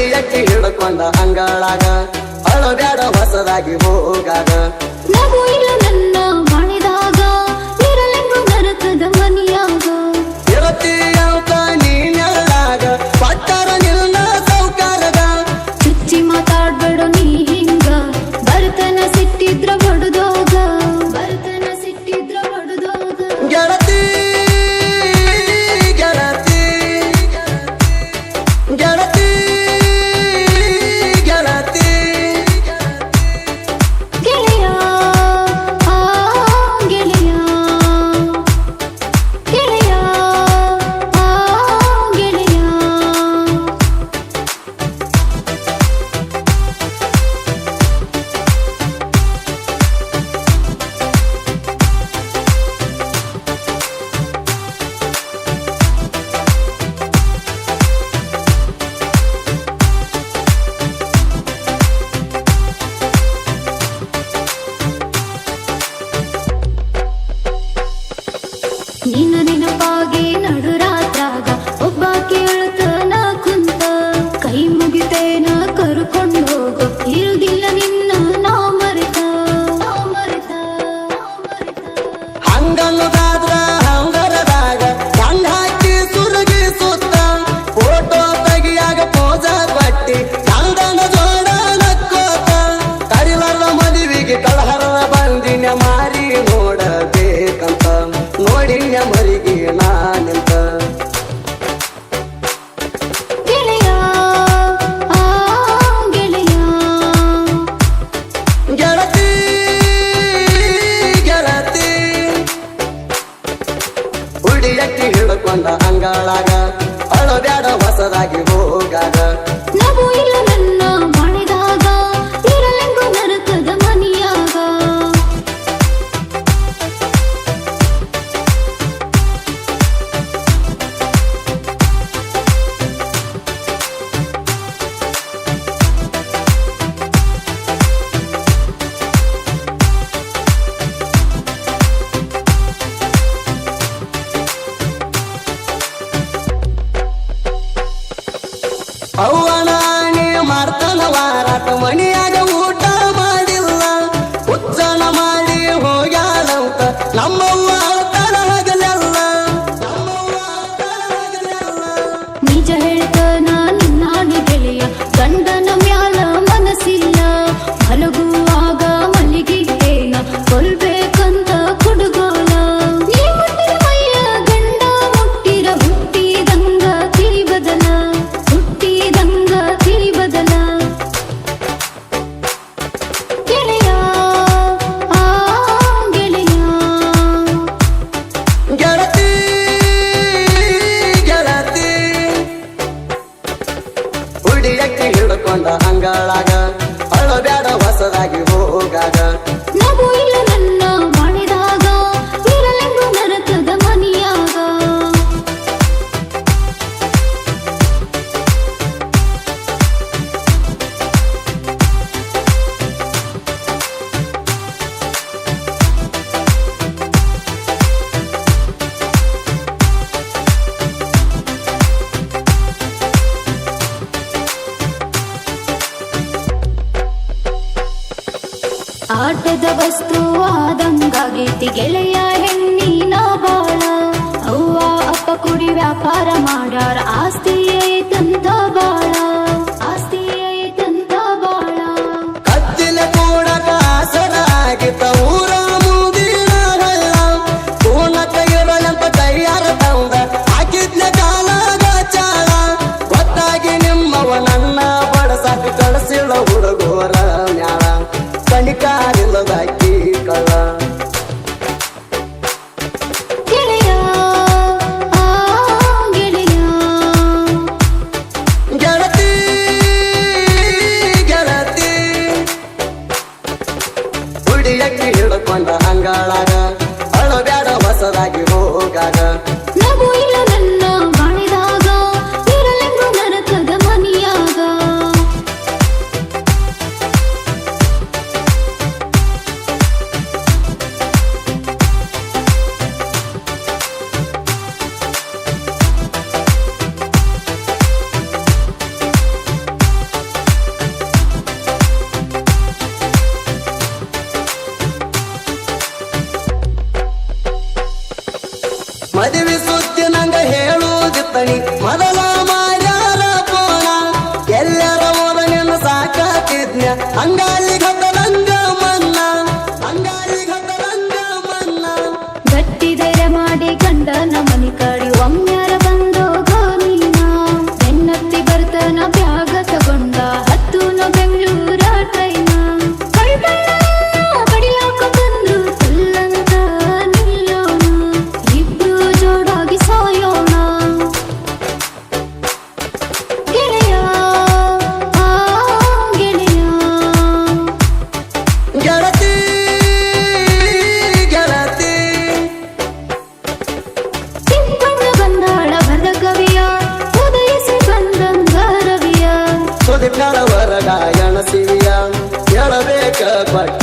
ಉಡಿಯಕ್ಕಿ ಹಿಡ್ಕೊಂಡ ಅಂಗಳಾಗ ಅಳಬ್ಯಾಡ ಹೊಸದಾಗಿ ಹೋಗಾಗ ನಗು ಇಲ್ಲ ನನ್ನ ಮಾಡಿದಾಗ ಇರಲೆಂಗು ನರಕದ ಮನಿಯಾಗ ಇರತೀಯಂತ ನೀನೆಲ್ಲಾಗ ಪಟ್ಟರ ನಿನ್ನ ಸೌಕಾರಗ ಚುಚ್ಚಿ ಮಾತಾಡ್ಬೇಡ ನೀ ಹಿಂಗ ಬರ್ತನ ಸಿಟ್ಟಿದ್ರ ಹೊಡೆದೋಗ ಬರ್ತನ ಸಿಟ್ಟಿದ್ರ ಹೊಡೆದೋಗ ಗೆಳತಿ ಗೆಳತಿ ಗೆಳತಿ ಗೆಳತಿ ಗೆಳೆಯ ಆ ಗೆಳೆಯ ಗೆಳೆಯ ಆ ಗೆಳೆಯ ನಿನ್ನ ನೆನಪಾಗಿ ನಡುರಾತ್ರಾಗ ಒಬ್ಬ ಕೇಳ್ತನ ಕುಂತ ಕೈ ಮುಗಿತೇನ ಕರ್ಕೊಂಡು ಹೋಗು ಇರುದಿಲ್ಲ ನಿನ್ನ ನಾ ಮರೆತ ಹಂಗಲ್ಲದಾದ್ರ ಹಂಗರದಾಗ ಕಣ್ಣ ಹಾಕಿ ಸುರುಗಿ ಸುತ್ತ ಫೋಟೋ ತೆಗಿಯಾಗ ಪೋಜ ಕೊಟ್ಟಿ ಚಂದನ ಜೋಡ ನಕ್ಕೋತ ಕರಿಲರ ಮದುವೆಗೆ ಕಳಹರ ಬಂದಿನ ಮಾರಿ ನೋಡಬೇಕಂತ ನೋಡಿನ ಮರಿಗೆ ನಾನೆಂತ ಗೆಳೆಯ ಆ ಗೆಳೆಯ ಗೆಳತಿ ಗೆಳತಿ ಉಡಿಯಕ್ಕಿ ಹಿಡ್ಕೊಂಡ ಅಂಗಳಾಗ ಅಳಬ್ಯಾಡ ಹೊಸದಾಗಿ ಹೋಗಾಗ ನಗು ಇಲ್ಲ ನನ್ನ ಮಾಡಿದಾಗ ಇರಲೆಂಗು ನರಕದ ಮನಿಯಾಗ ಅವ್ವನಾಣಿ ಮಾಡ್ತಾನ ವಾರಾಟ ಮಣಿಯಾಗ ಊಟ ಮಾಡಿಲ್ಲ ಉಚ್ಚನ ಮಾಡಿ ಹೋಗ್ಯಾಳಂತ ನಮ್ಮವ್ವ ಅಳ್ತಾಳ ಹಗಲೆಲ್ಲ ನಮ್ಮವ್ವ ಅಳ್ತಾಳ ಹಗಲೆಲ್ಲ ನಿಜ ಹೇಳ್ತಾನ ನಿನ್ನಾಡಿ ಗೆಳೆಯ ಗಂಡನ ಮ್ಯಾಲ ಮನಸ್ಸಿಲ್ಲ ಮಲಗುವಾಗ ಮಲ್ಲಿಗಿಟ್ಟೇನ ಕೊಲ್ಬೇಕಂತ ಕುಡುಗೋಲ ನೀ ಮುಟ್ಟಿದ ಮೈಯ ಗಂಡ ಮುಟ್ಟಿರ ಹುಟ್ಟಿದಂಗ ತಿಳಿ ಬದಲ ಹುಟ್ಟಿದಂಗ ತಿಳಿ ಬದಲ ಗೆಳೆಯ ಆ ಗೆಳೆಯ ಗೆಳತಿ ಗೆಳತಿ ಉಡಿಯಕ್ಕಿ ಹಿಡ್ಕೊಂಡ ಅಂಗಳಾಗ ಅಳಬ್ಯಾಡ ಹೊಸದಾಗಿ ಹೋಗಾಗ ನಗು ಇಲ್ಲ ನನ್ನ ಮಾಡಿದಾಗ ಇರಲೆಂಗು ನರಕದ ಮನಿಯಾಗ ಆಟದ ವಸ್ತು ಆದಂಗಾಗೈತಿ ಗೆಳೆಯ ಹೆಣ್ಣಿನ ಬಾಳ ಅವ್ವ ಅಪ್ಪ ಕುಡಿ ವ್ಯಾಪಾರ ಮಾಡ್ಯಾರ ಆಸ್ತಿ ಐತಂತ ಬಾಳ ಆಸ್ತಿ ಐತಂತ ಬಾಳ ಕತ್ತಿಲ ಕೂಡಕ ಆಸರ ಆಗಿತ್ತ ಊರ ಮುಂದಿನ ಹಳ್ಳ ಕೂನಕ ಇರಲಂತ ಕೈಯಾರ ತಂದ ಹಾಕಿದ್ನ ಕಾಲಾಗ ಚಾಳ ಗೊತ್ತಾಗಿ ನಿಮ್ಮವ ನನ್ನ ಬಡಸಾಕ ಕಳಿಸಿಳ ಹುಡುಗೋರ ಮ್ಯಾಳ ಕಣಿಕಾರಿಲ್ಲದಾಕಿ ಕಳ್ಳ ಗೆಳೆಯ ಆ ಗೆಳೆಯ ಗೆಳತಿ ಗೆಳತಿ ಉಡಿಯಕ್ಕಿ ಹಿಡ್ಕೊಂಡ ಅಂಗಳಾಗ ಅಳಬ್ಯಾಡ ಹೊಸದಾಗಿ ಹೋಗಾಗ ನಗು ಇಲ್ಲ ನನ್ನ ಮಾಡಿದಾಗ ಇರಲೆಂಗು ನರಕದ ಮನಿಯಾಗ ಮದುವೆ ಸುದ್ದಿ ನಂಗ ಹೇಳುವುದಿತ್ತಣಿ ಮೊದಲ ಮಾಡ್ಯಾರ ಪೋಣ ಎಲ್ಲರ ಓದ ನಿನ್ನ ಸಾಕಾತಿದ್ನ ಅಂಗಾಲಿ ಗದ್ದಲಂಗ ಮನ್ನ ಅಂಗಾಲಿ ಗದ್ದಲಂಗ ಮನ್ನ ಗಟ್ಟಿದರ ಮಾಡಿ ಗಂಡನ ಮನಿ ಕಾಡಿ ಒಮ್ಮ್ಯಾರ ಬಂದೋಗ ನೀನ ಬೆನ್ನತ್ತಿ ಬರ್ತನ ಬ್ಯಾಗ ತಗೊಂಡ ಹತ್ತುನ ಬೆಂಗಳೂರ ಟ್ರೈನ ಬಡಿಯಾಕ ಬಂದ್ರು ತುಲ್ಲಂತ ನಿಲ್ಲೋಣ ಇಬ್ರು ಜೋಡಾಗಿ ಸಾಯೋಣ ಗೆಳೆಯ ಆ ಗೆಳೆಯ ಗೆಳತಿ ಗೆಳತಿ ತಿಪ್ಪಣ್ಣ ಬಂದಾಳ ಬರದ ಕವಿಯ ಉದಯಿಸಿ ಬಂದಂಗ ರವಿಯ ಸುದಿಪ್ಪಾಳ ವರ ಗಾಯನ ಸಿವಿಯ ಹೇಳಬೇಕ ಪಟ್ಟ